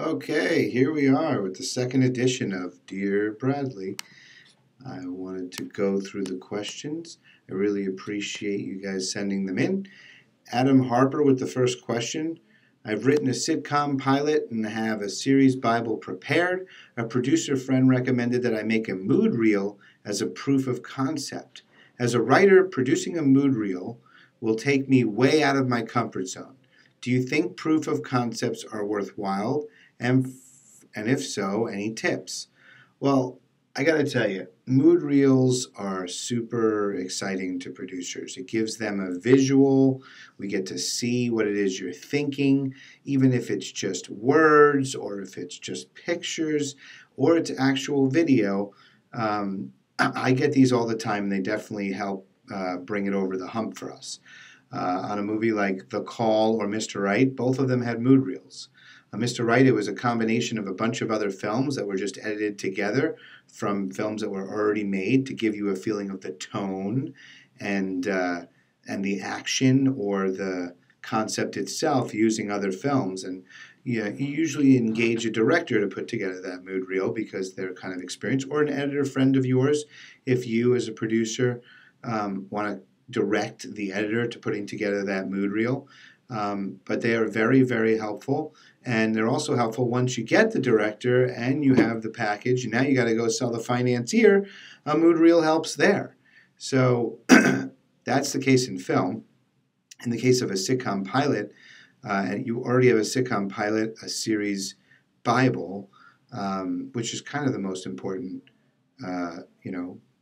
Okay, here we are with the second edition of Dear Bradley. I wanted to go through the questions. I really appreciate you guys sending them in. Adam Harper with the first question. I've written a sitcom pilot and have a series Bible prepared. A producer friend recommended that I make a mood reel as a proof of concept. As a writer, producing a mood reel will take me way out of my comfort zone. Do you think proof of concepts are worthwhile? And if so, any tips? Well, I got to tell you, mood reels are super exciting to producers. It gives them a visual. We get to see what it is you're thinking, even if it's just words or if it's just pictures or it's actual video. I get these all the time, and they definitely help bring it over the hump for us. On a movie like The Call or Mr. Right, both of them had mood reels. Mr. Right, it was a combination of a bunch of other films that were just edited together from films that were already made to give you a feeling of the tone and the action or the concept itself using other films. And you usually engage a director to put together that mood reel because they're kind of experienced, or an editor friend of yours if you as a producer want to direct the editor to putting together that mood reel. But they are very, very helpful. And they're also helpful once you get the director and you have the package. Now you got to go sell the financier. A mood reel helps there. So that's the case in film. In the case of a sitcom pilot, and you already have a sitcom pilot, a series Bible, which is kind of the most important,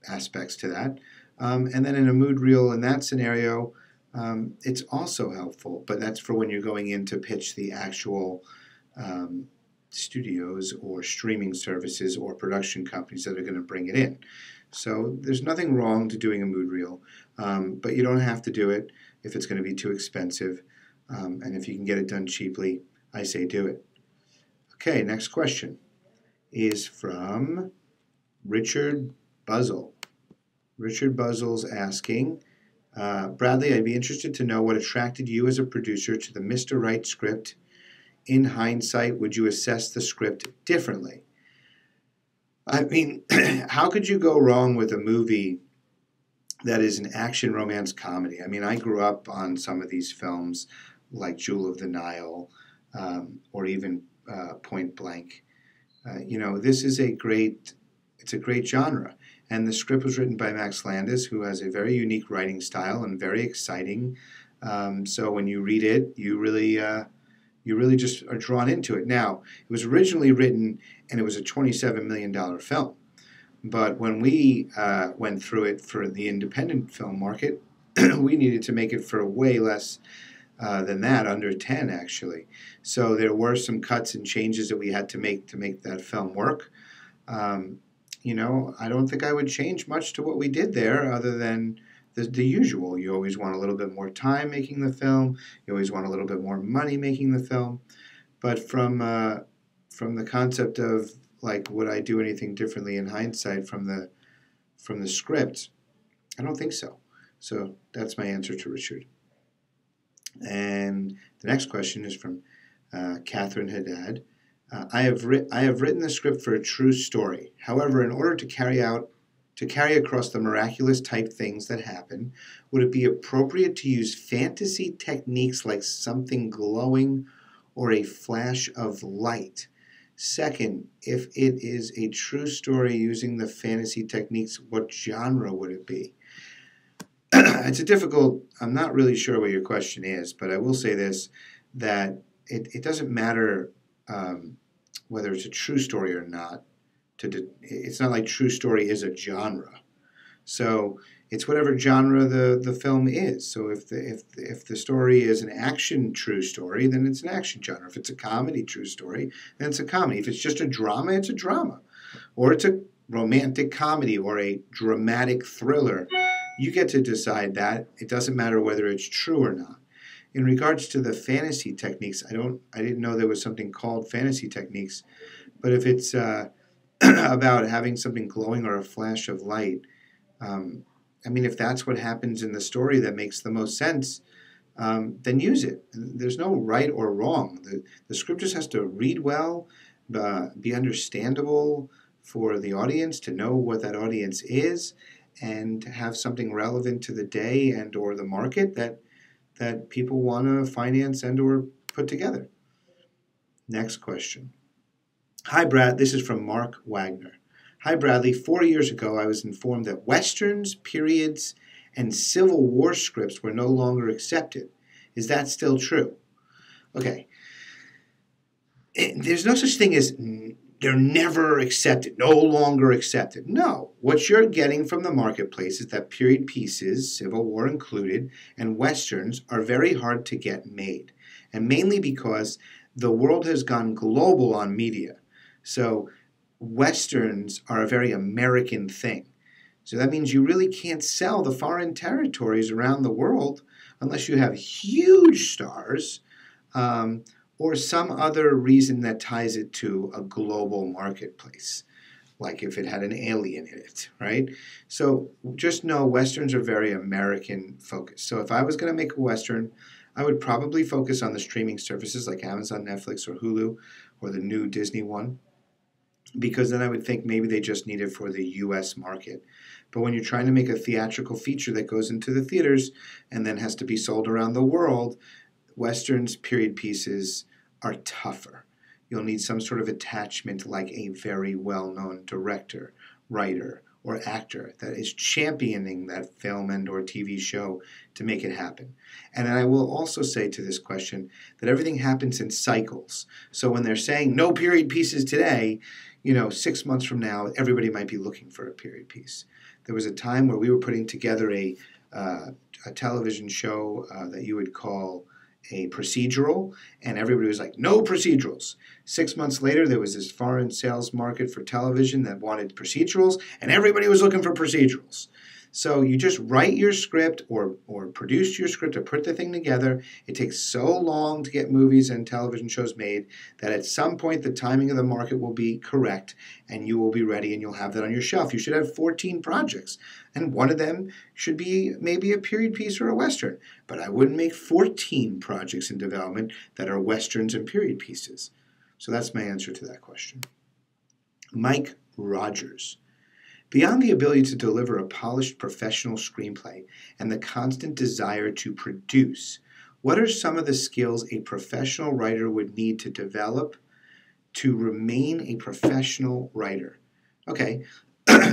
aspects to that. And then in a mood reel in that scenario, it's also helpful, but that's for when you're going in to pitch the actual studios or streaming services or production companies that are going to bring it in. So there's nothing wrong to doing a mood reel, but you don't have to do it if it's going to be too expensive. And if you can get it done cheaply, I say do it. Okay, next question is from Richard Buzzle. Richard Buzzle's asking, Bradley, I'd be interested to know what attracted you as a producer to the Mr. Right script. In hindsight, would you assess the script differently? I mean, how could you go wrong with a movie that is an action romance comedy? I mean, I grew up on some of these films like Jewel of the Nile or even Point Blank. This is it's a great genre. And the script was written by Max Landis, who has a very unique writing style and very exciting. So when you read it, you really just are drawn into it. Now, it was originally written, and it was a $27 million film. But when we went through it for the independent film market, we needed to make it for way less than that, under 10 actually. So there were some cuts and changes that we had to make that film work. I don't think I would change much to what we did there other than the usual. You always want a little bit more time making the film. You always want a little bit more money making the film. But from the concept of, like, would I do anything differently in hindsight from the script, I don't think so. So that's my answer to Richard. And the next question is from Catherine Haddad. I have written the script for a true story. However, in order to carry across the miraculous type things that happen, would it be appropriate to use fantasy techniques like something glowing or a flash of light? Second, if it is a true story using the fantasy techniques, what genre would it be? I'm not really sure what your question is, but I will say this, that it doesn't matter whether it's a true story or not. It's not like true story is a genre. So it's whatever genre the film is. So if the story is an action true story, then it's an action genre. If it's a comedy true story, then it's a comedy. If it's just a drama, it's a drama. Or it's a romantic comedy or a dramatic thriller. You get to decide that. It doesn't matter whether it's true or not. In regards to the fantasy techniques, I didn't know there was something called fantasy techniques, but if it's about having something glowing or a flash of light, if that's what happens in the story, that makes the most sense. then use it. There's no right or wrong. The script just has to read well, be understandable for the audience, to know what that audience is, and have something relevant to the day and or the market that people want to finance and or put together. Next question. Hi, Brad. This is from Mark Wagner. Hi, Bradley. 4 years ago, I was informed that Westerns, periods, and Civil War scripts were no longer accepted. Is that still true? Okay. There's no such thing as they're never accepted, no longer accepted. No. What you're getting from the marketplace is that period pieces, Civil War included, and Westerns are very hard to get made. And mainly because the world has gone global on media. So Westerns are a very American thing. So that means you really can't sell the foreign territories around the world unless you have huge stars or some other reason that ties it to a global marketplace, like if it had an alien in it, right? So just know Westerns are very American focused. So if I was going to make a Western, I would probably focus on the streaming services like Amazon, Netflix, or Hulu, or the new Disney one, because then I would think maybe they just need it for the U.S. market. But when you're trying to make a theatrical feature that goes into the theaters and then has to be sold around the world, Westerns, period pieces are tougher. You'll need some sort of attachment like a very well-known director, writer, or actor that is championing that film and or TV show to make it happen. And I will also say to this question that everything happens in cycles. So when they're saying no period pieces today, 6 months from now, everybody might be looking for a period piece. There was a time where we were putting together a television show that you would call a procedural, and everybody was like, no procedurals. 6 months later, there was this foreign sales market for television that wanted procedurals, and everybody was looking for procedurals. So you just write your script or produce your script or put the thing together. It takes so long to get movies and television shows made that at some point the timing of the market will be correct and you will be ready and you'll have that on your shelf. You should have 14 projects, and one of them should be maybe a period piece or a Western. But I wouldn't make 14 projects in development that are Westerns and period pieces. So that's my answer to that question. Mike Rogers. Beyond the ability to deliver a polished professional screenplay and the constant desire to produce, what are some of the skills a professional writer would need to develop to remain a professional writer? Okay,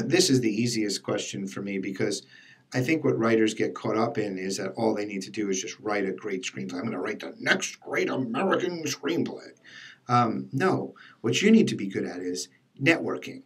this is the easiest question for me because I think what writers get caught up in is that all they need to do is just write a great screenplay. I'm going to write the next great American screenplay. No, what you need to be good at is networking.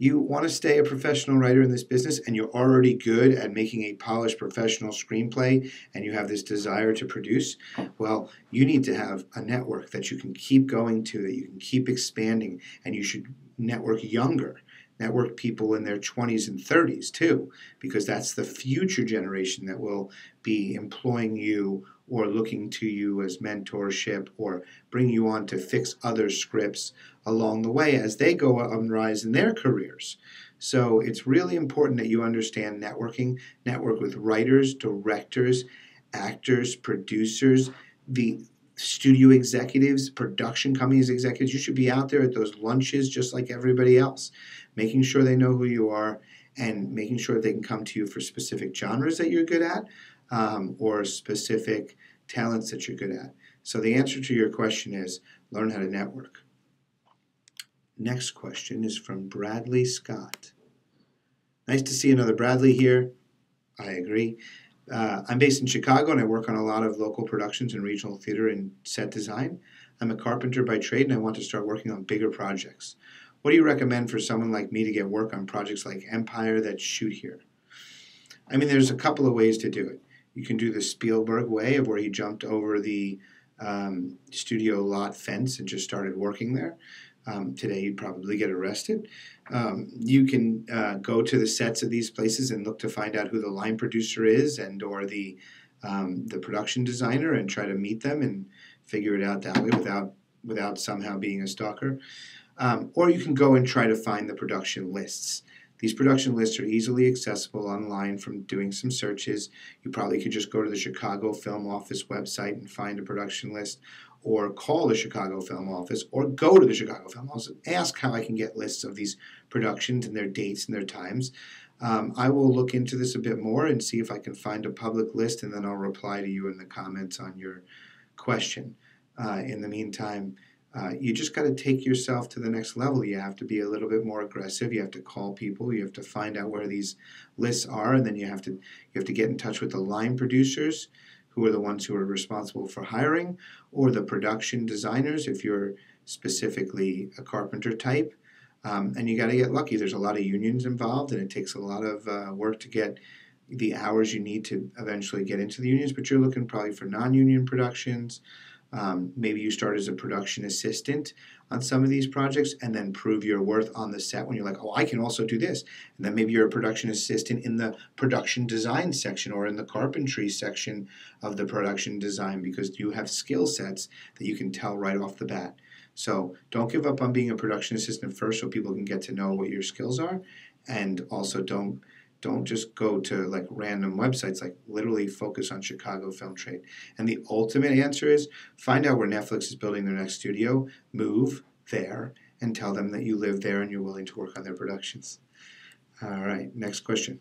You want to stay a professional writer in this business and you're already good at making a polished professional screenplay and you have this desire to produce, well, you need to have a network that you can keep going to, that you can keep expanding, and you should network younger. Network people in their 20s and 30s too, because that's the future generation that will be employing you or looking to you as mentorship or bring you on to fix other scripts along the way as they go and rise in their careers. So it's really important that you understand networking, network with writers, directors, actors, producers, the studio executives, production companies executives. You should be out there at those lunches just like everybody else, making sure they know who you are and making sure they can come to you for specific genres that you're good at or specific talents that you're good at. So the answer to your question is learn how to network. Next question is from Bradley Scott. Nice to see another Bradley here. I agree. I'm based in Chicago and I work on a lot of local productions in regional theater and set design. I'm a carpenter by trade and I want to start working on bigger projects. What do you recommend for someone like me to get work on projects like Empire that shoot here? I mean, there's a couple of ways to do it. You can do the Spielberg way of where he jumped over the studio lot fence and just started working there. Today you'd probably get arrested. You can go to the sets of these places and look to find out who the line producer is and or the production designer and try to meet them and figure it out that way without somehow being a stalker. Or you can go and try to find the production lists. These production lists are easily accessible online from doing some searches. You probably could just go to the Chicago Film Office website and find a production list, or call the Chicago Film Office, or go to the Chicago Film Office and ask how I can get lists of these productions and their dates and their times. I will look into this a bit more and see if I can find a public list, and then I'll reply to you in the comments on your question. In the meantime, you just got to take yourself to the next level. You have to be a little bit more aggressive. You have to call people. You have to find out where these lists are, and then you have to get in touch with the line producers, who are the ones who are responsible for hiring, or the production designers if you're specifically a carpenter type. And you got to get lucky. There's a lot of unions involved, and it takes a lot of work to get the hours you need to eventually get into the unions. But you're looking probably for non-union productions. Maybe you start as a production assistant on some of these projects and then prove your worth on the set when you're like, oh, I can also do this. And then maybe you're a production assistant in the production design section or in the carpentry section of the production design, because you have skill sets that you can tell right off the bat. So don't give up on being a production assistant first, so people can get to know what your skills are. And also don't just go to like random websites, like literally focus on Chicago Film Trade. And the ultimate answer is find out where Netflix is building their next studio, move there, and tell them that you live there and you're willing to work on their productions. All right, next question.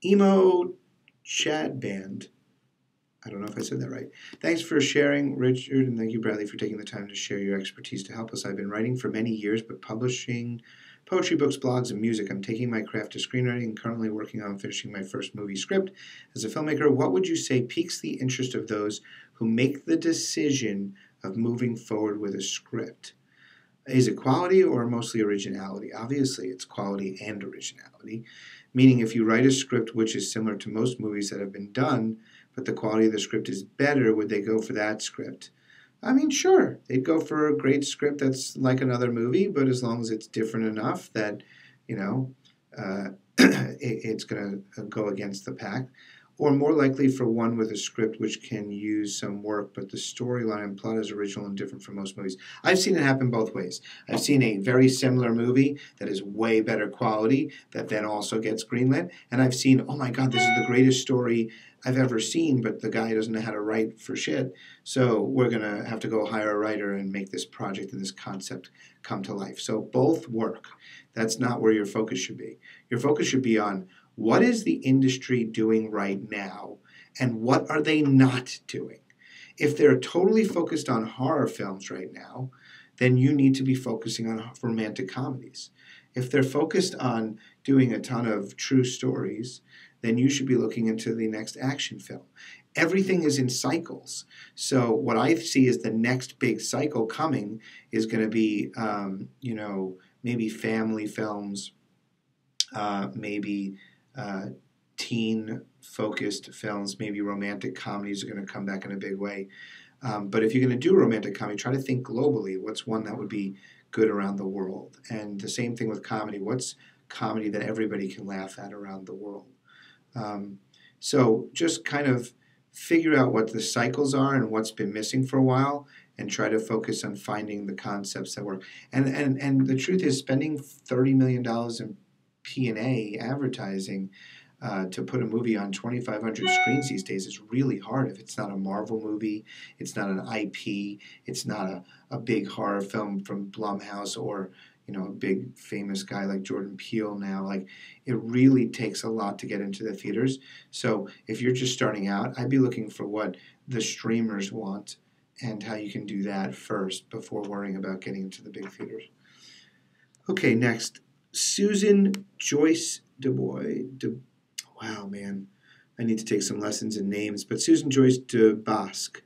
Emo Chat Band. I don't know if I said that right. Thanks for sharing, Richard, and thank you, Bradley, for taking the time to share your expertise to help us. I've been writing for many years, but publishing poetry, books, blogs, and music. I'm taking my craft to screenwriting and currently working on finishing my first movie script. As a filmmaker, what would you say piques the interest of those who make the decision of moving forward with a script? Is it quality or mostly originality? Obviously, it's quality and originality, meaning if you write a script which is similar to most movies that have been done, but the quality of the script is better, would they go for that script? I mean, sure, they'd go for a great script that's like another movie, but as long as it's different enough that, it's going to go against the pack. Or more likely for one with a script which can use some work, but the storyline and plot is original and different from most movies. I've seen it happen both ways. I've seen a very similar movie that is way better quality that then also gets greenlit, and I've seen, oh my God, this is the greatest story I've ever seen, but the guy doesn't know how to write for shit, so we're going to have to go hire a writer and make this project and this concept come to life. So both work. That's not where your focus should be. Your focus should be on what is the industry doing right now, and what are they not doing? If they're totally focused on horror films right now, then you need to be focusing on romantic comedies. If they're focused on doing a ton of true stories, then you should be looking into the next action film. Everything is in cycles. So what I see is the next big cycle coming is going to be, maybe family films, maybe teen-focused films, maybe romantic comedies are going to come back in a big way. But if you're going to do a romantic comedy, try to think globally. What's one that would be good around the world? And the same thing with comedy. What's comedy that everybody can laugh at around the world? So just kind of figure out what the cycles are and what's been missing for a while, and try to focus on finding the concepts that work. And the truth is, spending $30 million in P&A advertising to put a movie on 2,500 screens these days is really hard. If it's not a Marvel movie, it's not an IP, it's not a big horror film from Blumhouse, or a big famous guy like Jordan Peele now. Like, it really takes a lot to get into the theaters. So if you're just starting out, I'd be looking for what the streamers want and how you can do that first before worrying about getting into the big theaters. Okay, next. Susan Joyce DuBois. Wow, man. I need to take some lessons in names. But Susan Joyce DeBosque.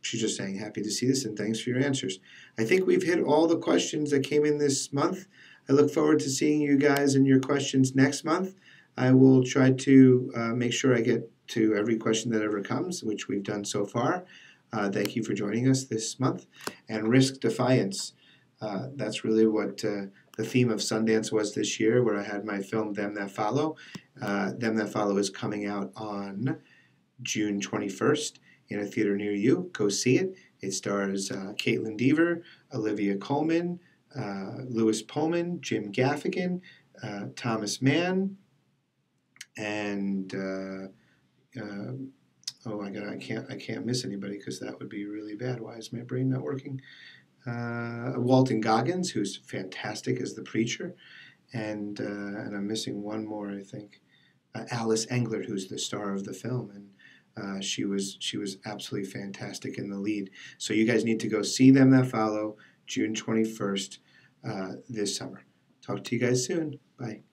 She's just saying, happy to see this and thanks for your answers. I think we've hit all the questions that came in this month. I look forward to seeing you guys and your questions next month. I will try to make sure I get to every question that ever comes, which we've done so far. Thank you for joining us this month. And Risk Defiance. That's really what the theme of Sundance was this year, where I had my film Them That Follow. Them That Follow is coming out on June 21st. in a theater near you. Go see it. It stars Caitlin Dever, Olivia Colman, Lewis Pullman, Jim Gaffigan, Thomas Mann, and oh my God, I can't miss anybody because that would be really bad. Why is my brain not working? Walton Goggins, who's fantastic as the preacher, and I'm missing one more, I think. Alice Englert, who's the star of the film, and she was absolutely fantastic in the lead. So you guys need to go see Them That Follow, June 21st, this summer. Talk to you guys soon. Bye.